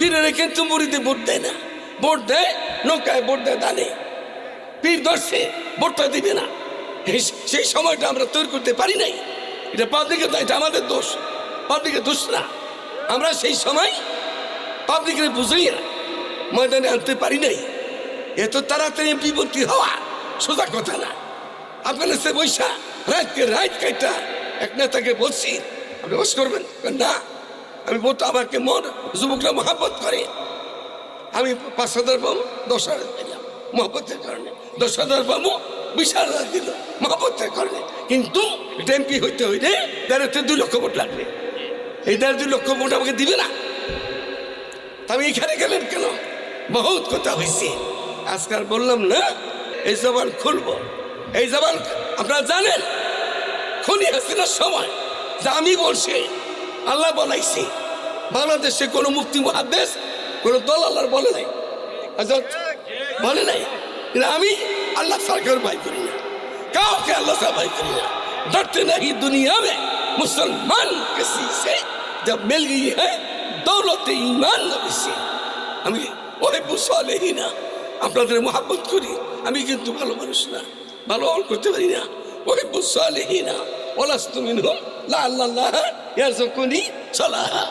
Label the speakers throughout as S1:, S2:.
S1: পীরের কিন্তু মুরিদে ভোট দেয় না, ভোট দেয় নৌকায়, ভোট দেয় দানে। পীর ধরছে, ভোটটা দিবে না। সেই সময়টা আমরা তৈরি করতে পারি নাই। এটা পাবলিকের দায়, এটা আমাদের দোষ, পাবলিকের দোষ না। আমরা সেই সময় পাবলিকের বুঝেই না ময়দানে আনতে পারি নাই। এত তাড়াতাড়ি এমপি ভর্তি হওয়া সোজা কথা না। আপনার সে বৈশা রাতকে রাত কাইটা এক নেতাকে বলছি আপনি বস করবেন না, আমি বলতো আমাকে মন যুবকরা মহাব্বত করে, আমি 5,000 পাবো, 10,000 পেলাম মহব্বতের কারণে, 10,000 পাবো, 20,000 দিল মহব্বতের কারণে। কিন্তু এটা এমপি হইতে হইলে 2 লক্ষ ভোট লাগবে। এই 2 লক্ষ ভোট আমাকে দিবে না। আমি এখানে গেলেন কেন? বহুত কথা হয়েছে, আজকাল বললাম না। এই জবান খুলবো, এই জবান আপনারা জানেন খুনি হাসিনার সময় যা আমি বলছি আল্লাহ বলাইছি। বাংলাদেশে কোনো মুফতি মুহাদ্দিস কোনো দল আল্লাহর বলে নাই, বলে নাই। কিন্তু আমি আল্লাহ সরকার ভাই করি না, কাউকে আল্লাহ সা ভাই করি না। डरते नहीं दुनिया में मुसलमान किसी से जब मिल गई है दौलत ईमान नबी से। আমি ওই বুঝলে না আপনাদের মহাব্বত করি, আমি কিন্তু ভালো মানুষ না, ভালো আমল করতে পারি না। ওই বুঝলে না ওলাস্তু মিনহুম লা আল্লাহ ইয়ারযুকুনি সালাহা,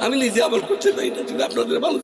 S1: আমি নিজে আমল করতে পারি না, কিন্তু আপনাদের ভালো